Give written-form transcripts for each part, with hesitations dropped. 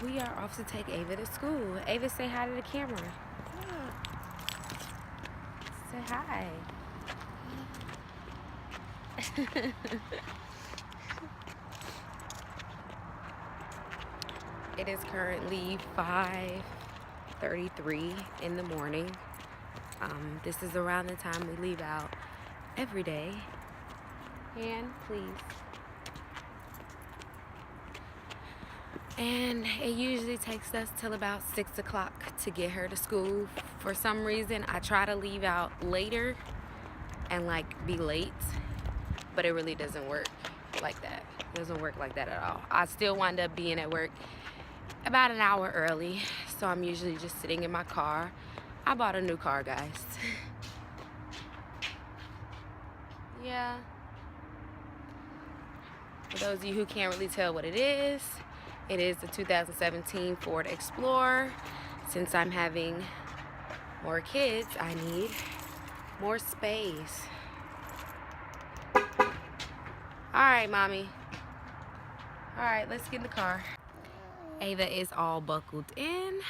We are off to take Ava to school. Ava, say hi to the camera. Say hi. It is currently 5:33 in the morning. This is around the time we leave out every day. And please. And it usually takes us till about 6 o'clock to get her to school. For some reason, I try to leave out later and be late, but it really doesn't work like that. It doesn't work like that at all. I still wind up being at work about an hour early, so I'm usually just sitting in my car. I bought a new car, guys. Yeah. For those of you who can't really tell what it is the 2017 Ford Explorer. Since I'm having more kids, I need more space. Alright, mommy. Alright, let's get in the car. Ava is all buckled in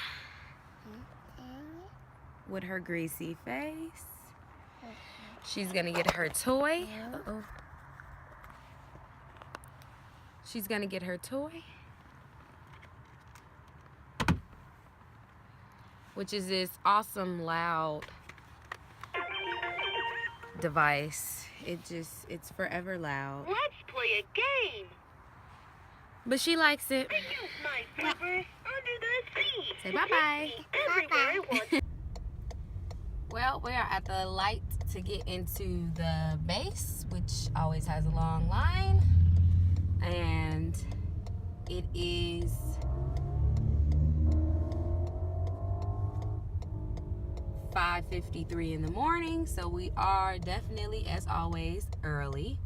with her greasy face. She's gonna get her toy. Uh-oh. She's gonna get her toy, which is this awesome loud device. It's forever loud. Let's play a game. But she likes it. I use my flippers under the seat. Say bye-bye. Everywhere I want. Well, we are at the light to get into the base, which always has a long line. And it is 5:53 in the morning, so we are definitely, as always, early.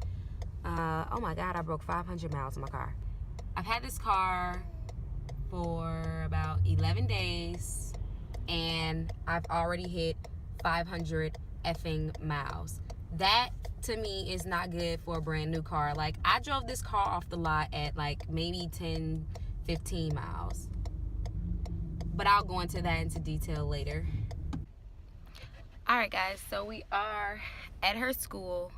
Oh my God, I broke 500 miles in my car. I've had this car for about 11 days, and I've already hit 500 effing miles. That, to me, is not good for a brand new car. I drove this car off the lot at maybe 10, 15 miles. But I'll go into detail later. All right, guys, so we are at her school.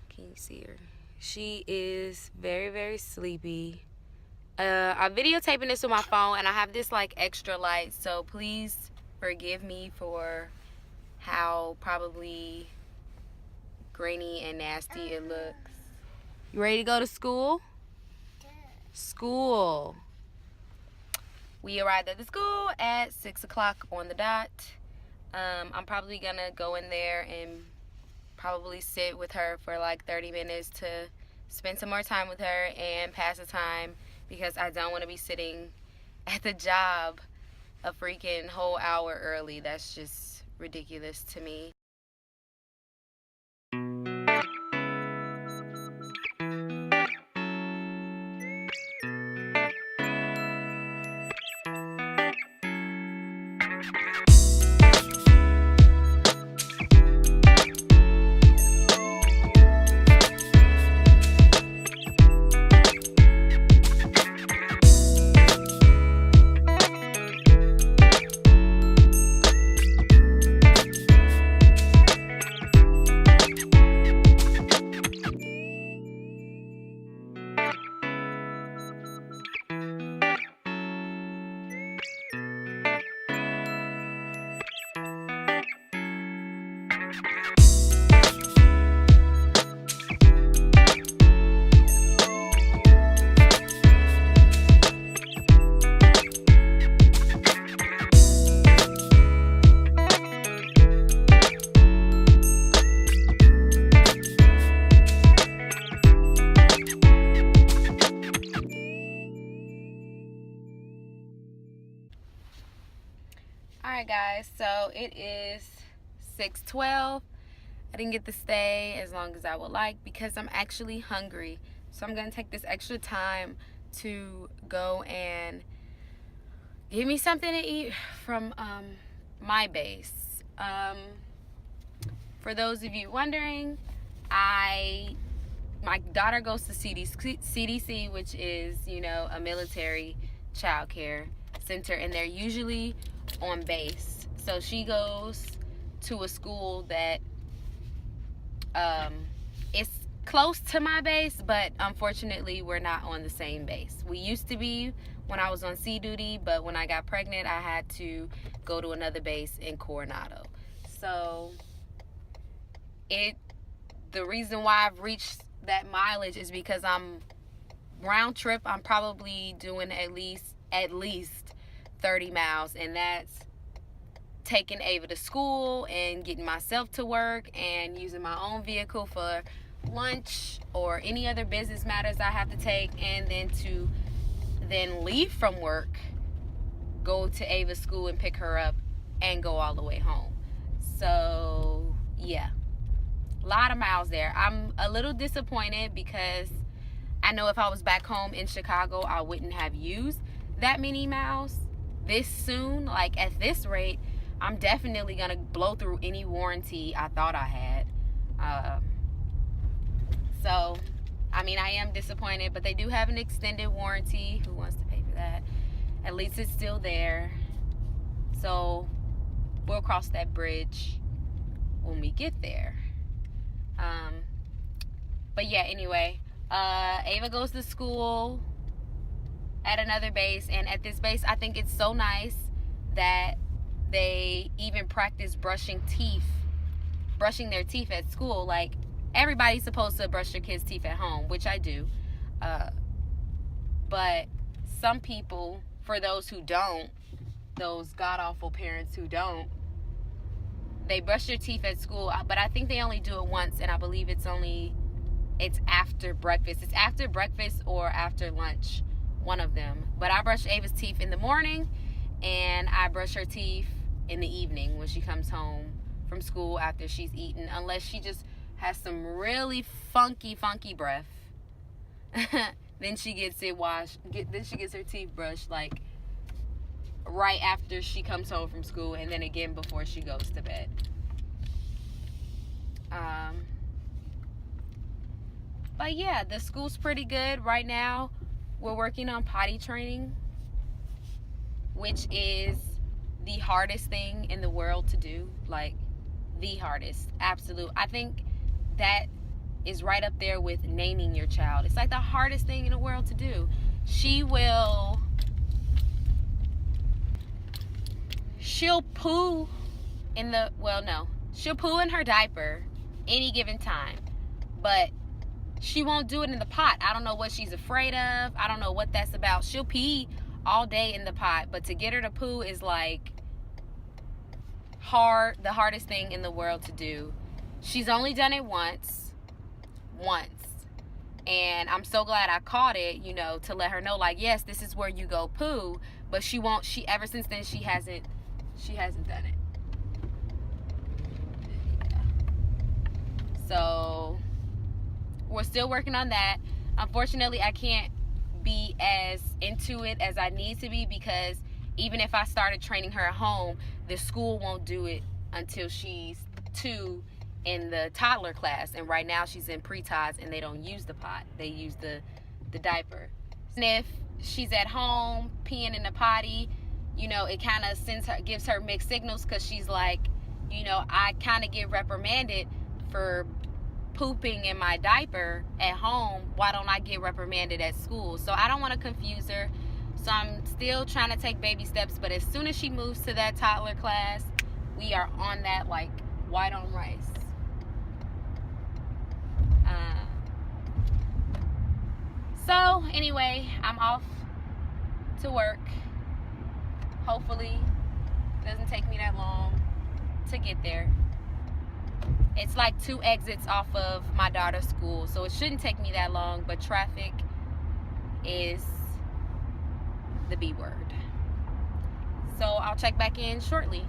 Can you see her? She is very, very sleepy. I'm videotaping this with my phone, and I have this extra light, so please forgive me for how probably grainy and nasty it looks. You ready to go to school? School. We arrived at the school at 6 o'clock on the dot. I'm probably gonna go in there and probably sit with her for 30 minutes to spend some more time with her and pass the time, because I don't want to be sitting at the job a freaking whole hour early. That's just ridiculous to me. Alright guys, so it is 6:12. I didn't get to stay as long as I would like because I'm actually hungry. So I'm going to take this extra time to go and get me something to eat from my base. For those of you wondering, my daughter goes to CDC, which is, you know, a military childcare center, and they're usually on base. So she goes to a school that is close to my base, but unfortunately we're not on the same base. We used to be when I was on sea duty, but when I got pregnant I had to go to another base in Coronado. So the reason why I've reached that mileage is because I'm round trip, I'm probably doing at least 30 miles, and that's taking Ava to school and getting myself to work and using my own vehicle for lunch or any other business matters I have to take, and then leave from work, go to Ava's school and pick her up and go all the way home. So yeah, a lot of miles there. I'm a little disappointed because I know if I was back home in Chicago I wouldn't have used that many miles this soon. Like at this rate, I'm definitely gonna blow through any warranty I thought I had. So, I mean, I am disappointed, but they do have an extended warranty. Who wants to pay for that? At least it's still there. So, we'll cross that bridge when we get there. But yeah, anyway, Ava goes to school at another base, and at this base, I think it's so nice that they even practice brushing their teeth at school. Like, everybody's supposed to brush their kids' teeth at home, which I do. But some people, for those who don't, those god-awful parents who don't, they brush their teeth at school, but I think they only do it once, and I believe it's after breakfast. It's after breakfast or after lunch, one of them. But I brush Ava's teeth in the morning, and I brush her teeth in the evening when she comes home from school after she's eaten, unless she just has some really funky breath. Then she gets it washed. Then she gets her teeth brushed like right after she comes home from school, and then again before she goes to bed. But yeah, the school's pretty good right now. We're working on potty training, which is the hardest thing in the world to do. Like, the hardest. Absolute. I think that is right up there with naming your child. It's like the hardest thing in the world to do. She'll poo she'll poo in her diaper any given time, but she won't do it in the pot. I don't know what she's afraid of. I don't know what that's about. She'll pee all day in the pot, but to get her to poo is like the hardest thing in the world to do. She's only done it once, and I'm so glad I caught it, to let her know, like, yes, this is where you go poo. But ever since then she hasn't done it. So we're still working on that. Unfortunately, I can't be as into it as I need to be, because even if I started training her at home, the school won't do it until she's 2 in the toddler class. And right now she's in pre-tots, and they don't use the pot. They use the diaper. And if she's at home peeing in the potty, it kind of gives her mixed signals, because she's like, I kind of get reprimanded for pooping in my diaper at home. Why don't I get reprimanded at school? So I don't want to confuse her. So I'm still trying to take baby steps, but as soon as she moves to that toddler class, we are on that like white on rice. So anyway, I'm off to work. Hopefully it doesn't take me that long to get there. It's like 2 exits off of my daughter's school, so it shouldn't take me that long, but traffic is the B word. So I'll check back in shortly.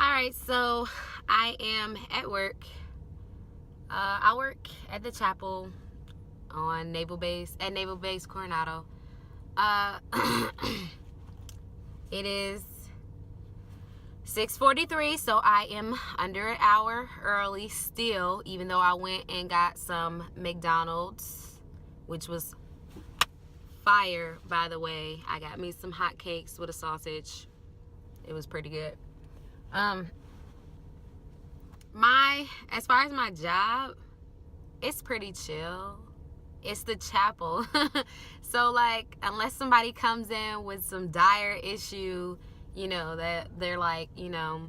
Alright, so I am at work. I work at the chapel on Naval Base Coronado. It is 6:43, so I am under an hour early still, even though I went and got some McDonald's, which was fire, by the way. I got me some hot cakes with a sausage. It was pretty good. As far as my job, it's pretty chill. It's the chapel. So like, unless somebody comes in with some dire issue, you know, that they're like, you know,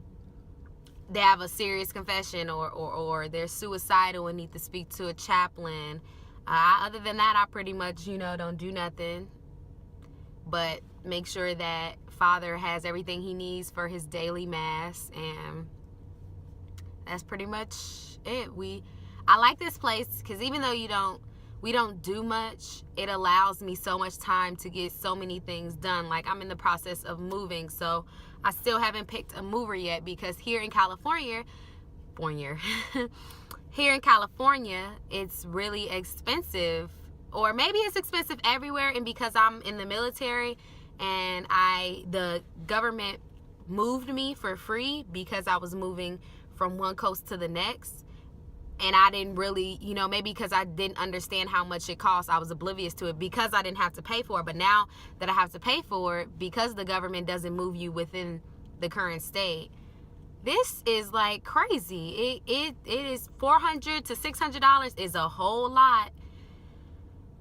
they have a serious confession or they're suicidal and need to speak to a chaplain. Other than that, I pretty much, you know, don't do nothing but make sure that Father has everything he needs for his daily mass, and that's pretty much it. I like this place because even though we don't do much, it allows me so much time to get so many things done. Like, I'm in the process of moving, so I still haven't picked a mover yet because here in California, it's really expensive, or maybe it's expensive everywhere, and because I'm in the military and the government moved me for free because I was moving from one coast to the next, and I didn't really, you know, maybe because I didn't understand how much it cost, I was oblivious to it because I didn't have to pay for it. But now that I have to pay for it because the government doesn't move you within the current state, this is like crazy. It is $400 to $600 is a whole lot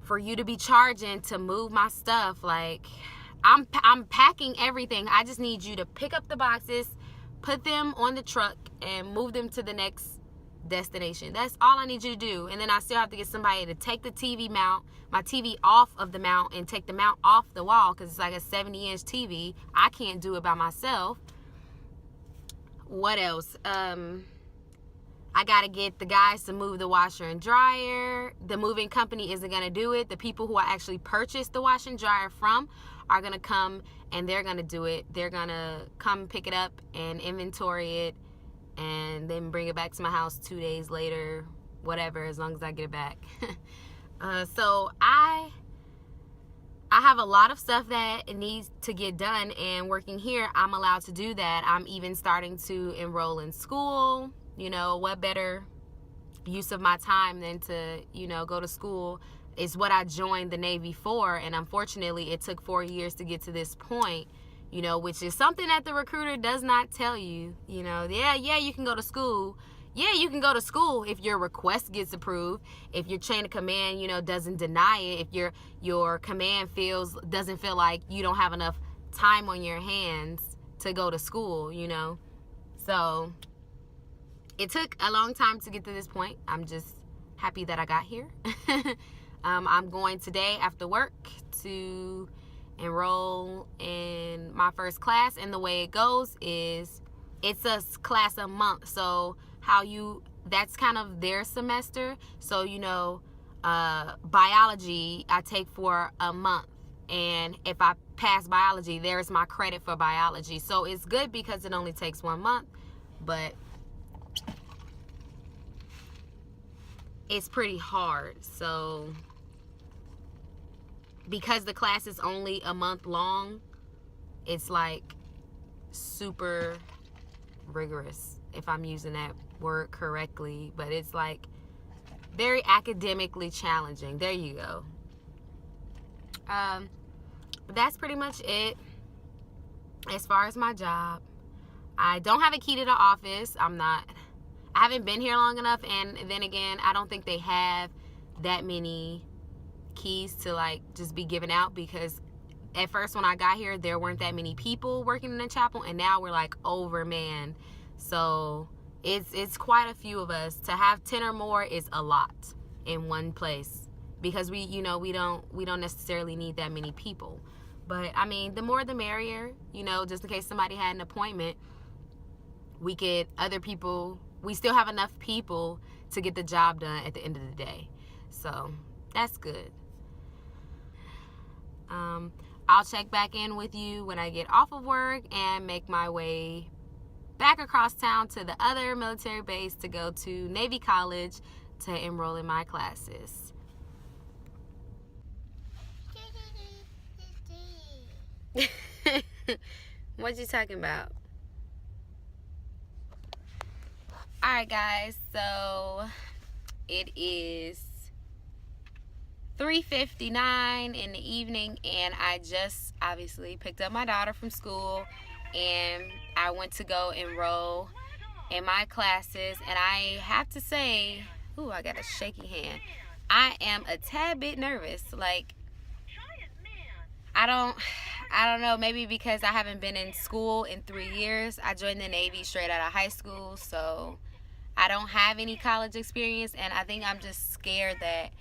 for you to be charging to move my stuff. Like, I'm packing everything. I just need you to pick up the boxes, put them on the truck, and move them to the next destination. That's all I need you to do. And then I still have to get somebody to take the TV mount, my TV off of the mount, and take the mount off the wall because it's like a 70-inch TV. I can't do it by myself. What else? I got to get the guys to move the washer and dryer. The moving company isn't going to do it. The people who I actually purchased the washer and dryer from are going to come and they're going to do it. They're going to come pick it up and inventory it and then bring it back to my house 2 days later, whatever, as long as I get it back. So I have a lot of stuff that needs to get done, and working here, I'm allowed to do that. I'm even starting to enroll in school. You know, what better use of my time than to, you know, go to school is what I joined the Navy for. And unfortunately, it took 4 years to get to this point, you know, which is something that the recruiter does not tell you. You know, yeah, you can go to school. Yeah, you can go to school if your request gets approved, if your chain of command, you know, doesn't deny it, if your command doesn't feel like you don't have enough time on your hands to go to school, you know. So it took a long time to get to this point. I'm just happy that I got here. I'm going today after work to enroll in my first class, and the way it goes is it's a class a month. So that's kind of their semester. So, you know, biology I take for a month, and if I pass biology, there's my credit for biology. So it's good because it only takes 1 month, but it's pretty hard. So because the class is only a month long, it's like super rigorous, if I'm using that word correctly, but it's like very academically challenging. There you go. But that's pretty much it as far as my job. I don't have a key to the office. I haven't been here long enough, and then again, I don't think they have that many keys to like just be given out, because at first when I got here, there weren't that many people working in the chapel, and now we're like overmanned. So it's quite a few of us. To have 10 or more is a lot in one place, because we don't necessarily need that many people. But I mean, the more the merrier, you know, just in case somebody had an appointment, we still have enough people to get the job done at the end of the day. So that's good. I'll check back in with you when I get off of work and make my way back across town to the other military base to go to Navy College to enroll in my classes. What you talking about? Alright guys, so it is 3:59 in the evening, and I just obviously picked up my daughter from school, and I went to go enroll in my classes. And I have to say, ooh, I got a shaky hand. I am a tad bit nervous. Like, I don't know, maybe because I haven't been in school in 3 years. I joined the Navy straight out of high school, so I don't have any college experience, and I think I'm just scared that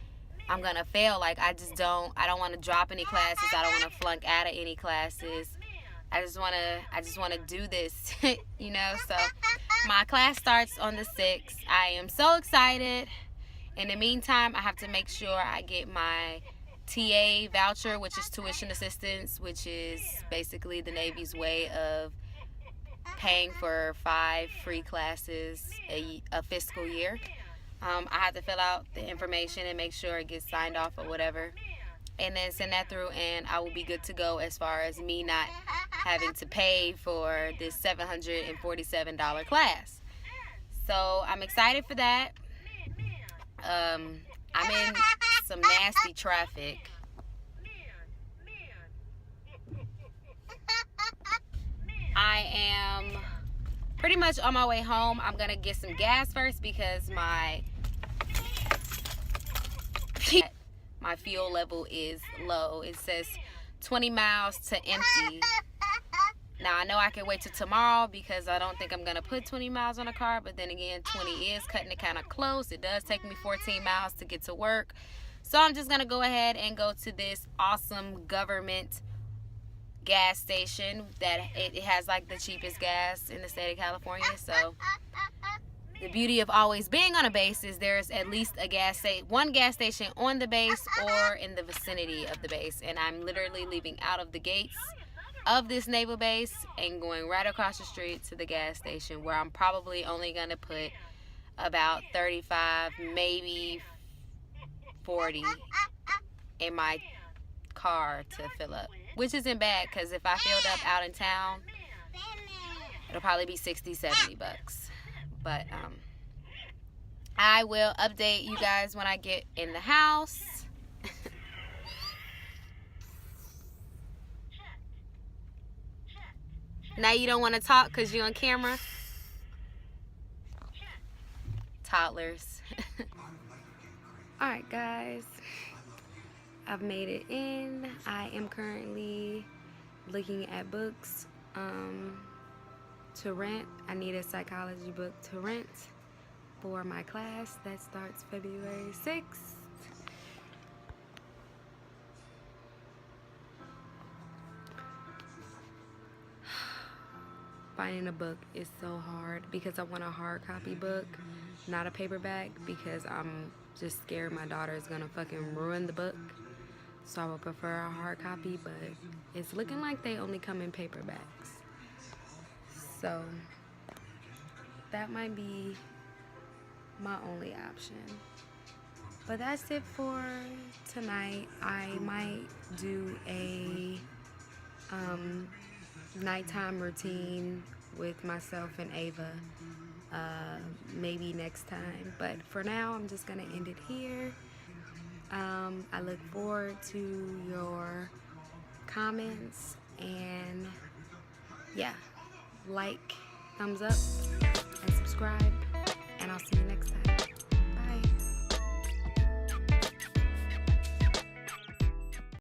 I'm gonna fail. Like, I don't want to drop any classes. I don't want to flunk out of any classes. I just want to do this, you know. So my class starts on the 6th. I am so excited. In the meantime, I have to make sure I get my TA voucher, which is tuition assistance, which is basically the Navy's way of paying for 5 free classes a fiscal year. I have to fill out the information and make sure it gets signed off or whatever, and then send that through, and I will be good to go as far as me not having to pay for this $747 class. So I'm excited for that. I'm in some nasty traffic. I am pretty much on my way home. I'm gonna get some gas first because my fuel level is low. It says 20 miles to empty. Now, I know I can wait till tomorrow because I don't think I'm gonna put 20 miles on a car, but then again, 20 is cutting it kind of close. It does take me 14 miles to get to work. So I'm just gonna go ahead and go to this awesome government gas station that it has like the cheapest gas in the state of California. So the beauty of always being on a base is there's at least one gas station on the base or in the vicinity of the base. And I'm literally leaving out of the gates of this naval base and going right across the street to the gas station, where I'm probably only going to put about 35, maybe 40 in my car to fill up, which isn't bad because if I filled up out in town, it'll probably be 60, 70 bucks. But I will update you guys when I get in the house. Now you don't want to talk because you're on camera? Toddlers. Alright guys, I've made it in. I am currently looking at books to rent. I need a psychology book to rent for my class that starts February 6th. Finding a book is so hard because I want a hard copy book, not a paperback, because I'm just scared my daughter is gonna fucking ruin the book. So I would prefer a hard copy, but it's looking like they only come in paperbacks. So that might be my only option. But that's it for tonight. I might do a nighttime routine with myself and Ava maybe next time, but for now I'm just gonna end it here. I look forward to your comments, and yeah, like, thumbs up, and subscribe, and I'll see you next time.